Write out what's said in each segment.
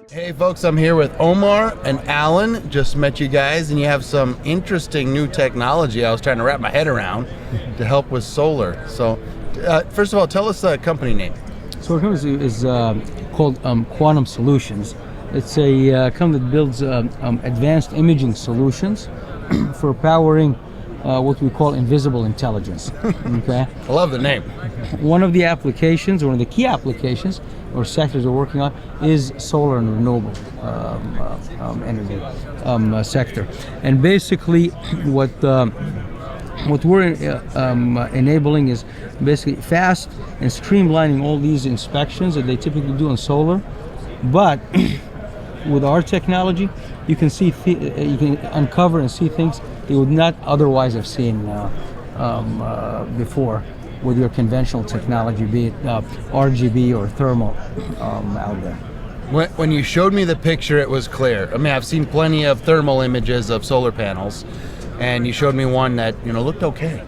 Hey folks, I'm here with Omar and Alan. Just met you guys, and you have some interesting new technology I was trying to wrap my head around to help with solar. So first of all, tell us the company name. So our company is called Quantum Solutions. It's a company that builds advanced imaging solutions for powering what we call invisible intelligence. Okay. I love the name. One of the applications, one of the key applications or sectors we're working on is solar and renewable energy sector. And basically what we're enabling is basically fast and streamlining all these inspections that they typically do on solar. But with our technology, you can see you can uncover and see things you would not otherwise have seen before with your conventional technology, be it RGB or thermal out there. When you showed me the picture, it was clear. I mean, I've seen plenty of thermal images of solar panels, and you showed me one that looked okay.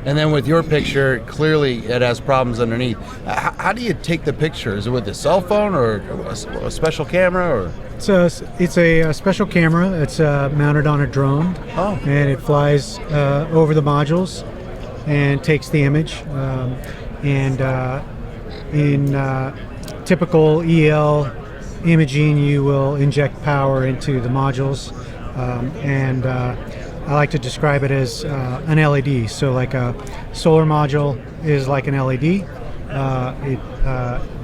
And then with your picture, clearly it has problems underneath. How do you take the picture? Is it with a cell phone or a special camera? Or it's a special camera. It's mounted on a drone, and it flies over the modules and takes the image. In typical EL imaging, you will inject power into the modules, and I like to describe it as an LED. So like a solar module is like an LED,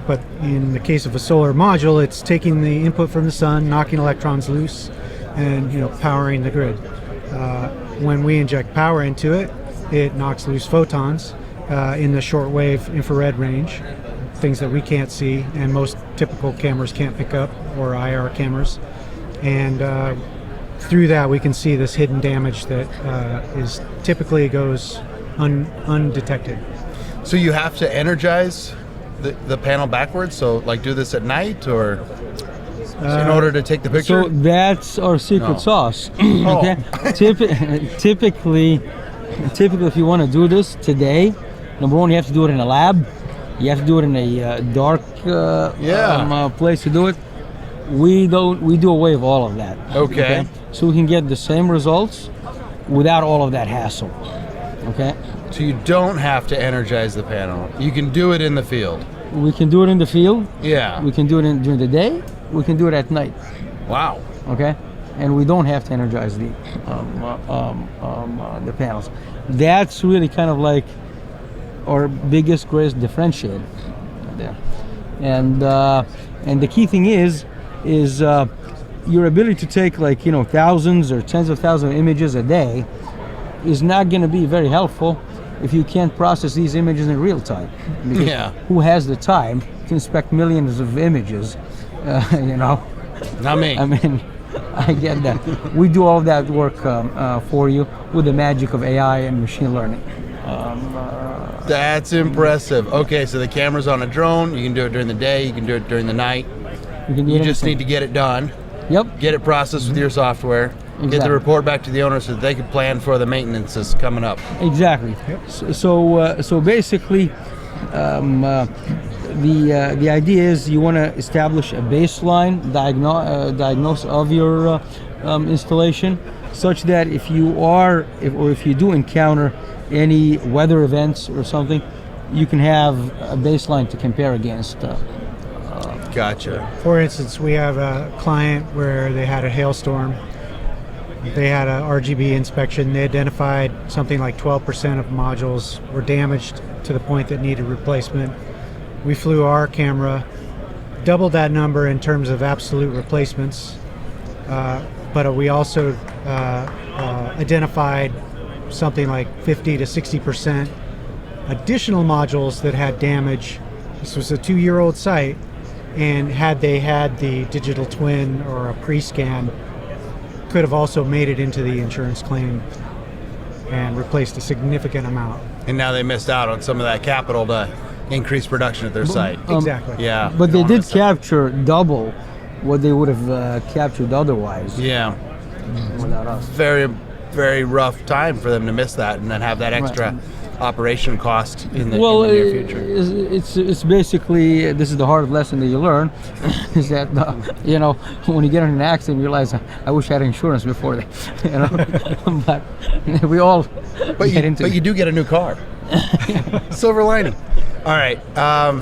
but in the case of a solar module, it's taking the input from the sun, knocking electrons loose, and powering the grid. When we inject power into it, it knocks loose photons in the shortwave infrared range, things that we can't see and most typical cameras can't pick up, or IR cameras. And through that we can see this hidden damage that is typically goes undetected. So you have to energize the panel backwards, so like do this at night, or in order to take the picture? So that's our secret sauce. Okay. Typically if you want to do this today, number one, you have to do it in a lab. You have to do it in a dark place to do it. We do away with all of that. Okay. So we can get the same results without all of that hassle. Okay. So you don't have to energize the panel. You can do it in the field. We can do it in the field. Yeah. We can do it during the day. We can do it at night. Wow. Okay. And we don't have to energize the panels. That's really kind of like our greatest differentiator there. And the key thing is your ability to take thousands or tens of thousands of images a day is not going to be very helpful if you can't process these images in real time. Because who has the time to inspect millions of images? Not me. I mean, I get that. We do all that work for you with the magic of AI and machine learning. That's impressive. Okay, so the camera's on a drone. You can do it during the day. You can do it during the night. You just need to get it done. Yep. Get it processed with your software. Exactly. Get the report back to the owner so that they can plan for the maintenance that's coming up. Exactly. Yep. So basically, the idea is you want to establish a baseline diagnosis of your installation, such that if you do encounter any weather events or something, you can have a baseline to compare against. Gotcha. For instance, we have a client where they had a hailstorm. They had a RGB inspection. They identified something like 12% of modules were damaged to the point that needed replacement. We flew our camera, doubled that number in terms of absolute replacements, but we also identified something like 50 to 60% additional modules that had damage. This was a 2-year-old site, and had they had the digital twin or a pre-scan, could have also made it into the insurance claim and replaced a significant amount. And now they missed out on some of that capital to increase production at their site. Exactly. Yeah. But they did capture double what they would have captured otherwise. Yeah. Without us. Very, very rough time for them to miss that and then have that extra operation cost in the, Well, in the near future? it's basically, this is the hard lesson that you learn, is that you know, when you get in an accident, you realize I wish I had insurance before that, you know. But we all get into But you do get a new car. Silver lining. All right,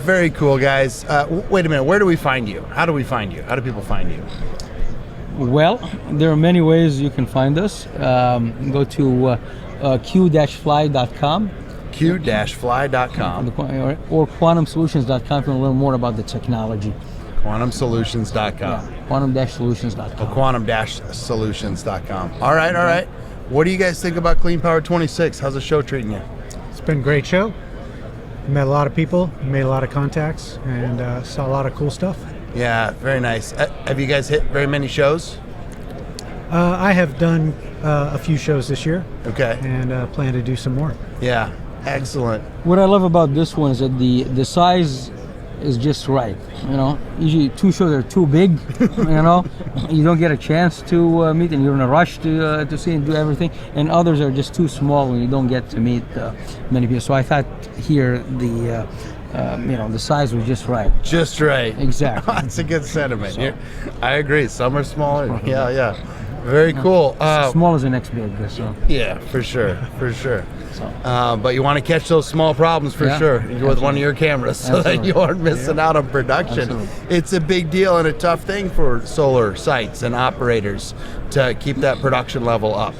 very cool, guys. Wait a minute, where do we find you? How do we find you? How do people find you? Well, there are many ways you can find us. Go to q-fly.com. q-fly.com. Or quantumsolutions.com if you want to learn more about the technology. quantumsolutions.com. Quantum-solutions.com. quantum-solutions.com. All right. What do you guys think about Clean Power 26? How's the show treating you? It's been a great show. Met a lot of people, made a lot of contacts, and saw a lot of cool stuff. Yeah, very nice. Have you guys hit very many shows? I have done a few shows this year, Okay. and plan to do some more. Yeah, excellent. What I love about this one is that the size is just right. You know, usually two shows are too big. You know, you don't get a chance to meet, and you're in a rush to see and do everything. And others are just too small, and you don't get to meet many people. So I thought here the size was just right. Just right. Exactly. That's a good sentiment. I agree. Some are smaller. Yeah. Very cool. Small is the next big. So. Yeah, for sure. But you want to catch those small problems for sure with one of your cameras so that you aren't missing out on production. Absolutely. It's a big deal and a tough thing for solar sites and operators to keep that production level up.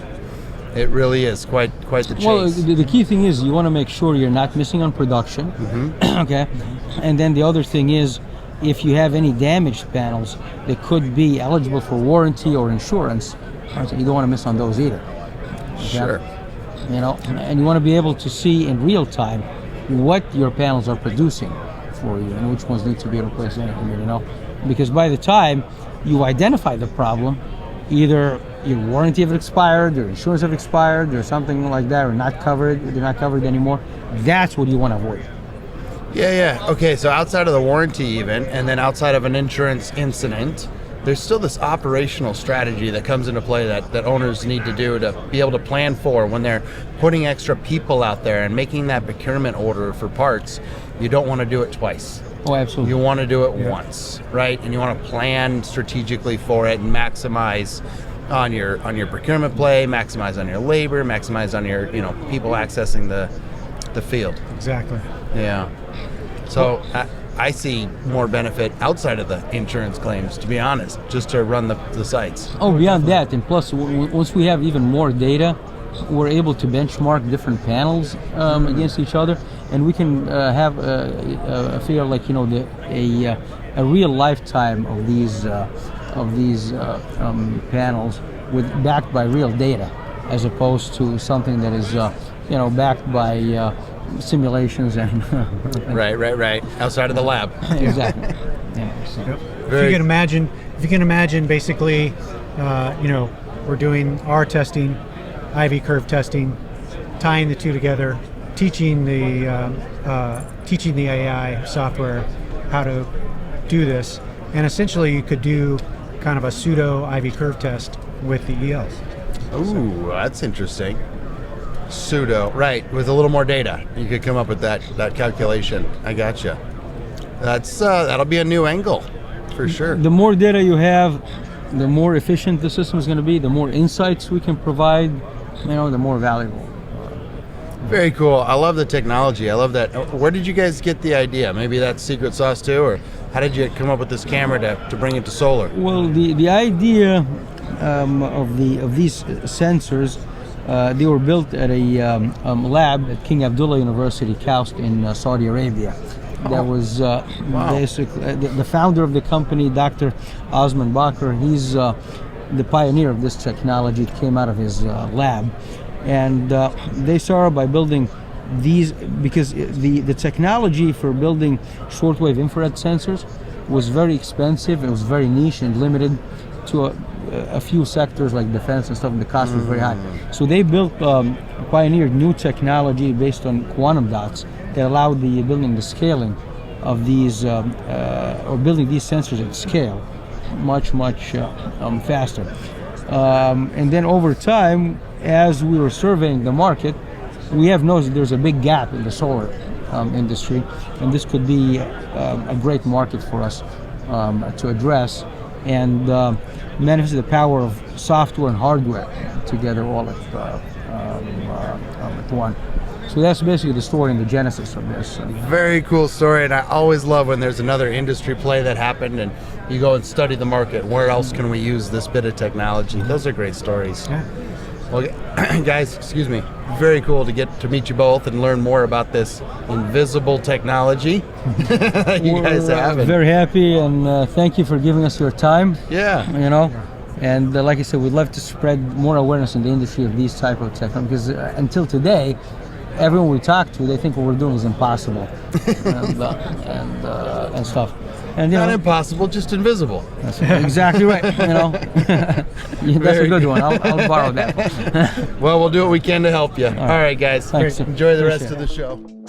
It really is quite the chase. Well, the key thing is you want to make sure you're not missing on production. Okay, and then the other thing is, if you have any damaged panels that could be eligible for warranty or insurance, you don't want to miss on those either. Okay? Sure. You know, and you want to be able to see in real time what your panels are producing for you and which ones need to be replaced. You know, because by the time you identify the problem, either your warranty have expired, your insurance have expired, or something like that, or they're not covered anymore. That's what you want to avoid. Yeah. Okay, so outside of the warranty even, and then outside of an insurance incident, there's still this operational strategy that comes into play that owners need to do to be able to plan for when they're putting extra people out there and making that procurement order for parts. You don't want to do it twice. Oh, absolutely. You want to do it once, right? And you want to plan strategically for it and maximize on your procurement play, maximize on your labor, maximize on your people accessing the field. Exactly. Yeah. So I see more benefit outside of the insurance claims, to be honest, just to run the sites. Oh, beyond that, and plus, once we have even more data, we're able to benchmark different panels against each other, and we can have a figure like a real lifetime of these panels backed by real data, as opposed to something that is backed by simulations and right outside of the lab. Exactly. Yeah, so. Yep. If you can imagine, basically, we're doing our testing, IV curve testing, tying the two together, teaching the AI software how to do this, and essentially you could do kind of a pseudo IV curve test with the ELs. Ooh, that's interesting. Pseudo, right, with a little more data, you could come up with that calculation. I gotcha. That'll be a new angle, for sure. The more data you have, the more efficient the system is going to be. The more insights we can provide, the more valuable. Very cool. I love the technology. I love that. Where did you guys get the idea? Maybe that's secret sauce too, or how did you come up with this camera to bring it to solar? Well, the idea of these sensors. They were built at a lab at King Abdullah University, KAUST in Saudi Arabia. That was basically the founder of the company, Dr. Omar Bakr. He's the pioneer of this technology. It came out of his lab, and they started by building these because the technology for building shortwave infrared sensors was very expensive. It was very niche and limited to a few sectors like defense and stuff, and the cost was very high. So they pioneered new technology based on quantum dots that allowed the building the scaling of these, or building these sensors at scale much faster. And then over time, as we were surveying the market, we have noticed there's a big gap in the solar industry, and this could be a great market for us to address and manifest the power of software and hardware together all at one. So that's basically the story and the genesis of this. Very cool story, and I always love when there's another industry play that happened and you go and study the market. Where else can we use this bit of technology? Those are great stories. Yeah. Well, guys, excuse me, very cool to get to meet you both and learn more about this invisible technology you guys have. We're very happy, and thank you for giving us your time. Yeah. You know, and like I said, we'd love to spread more awareness in the industry of these type of technology, because until today, everyone we talk to, they think what we're doing is impossible and stuff. And, Not impossible, just invisible. That's exactly right. You know, that's a good one. I'll borrow that. Well, we'll do what we can to help you. All right, guys. Thanks. Enjoy the rest Appreciate of the show.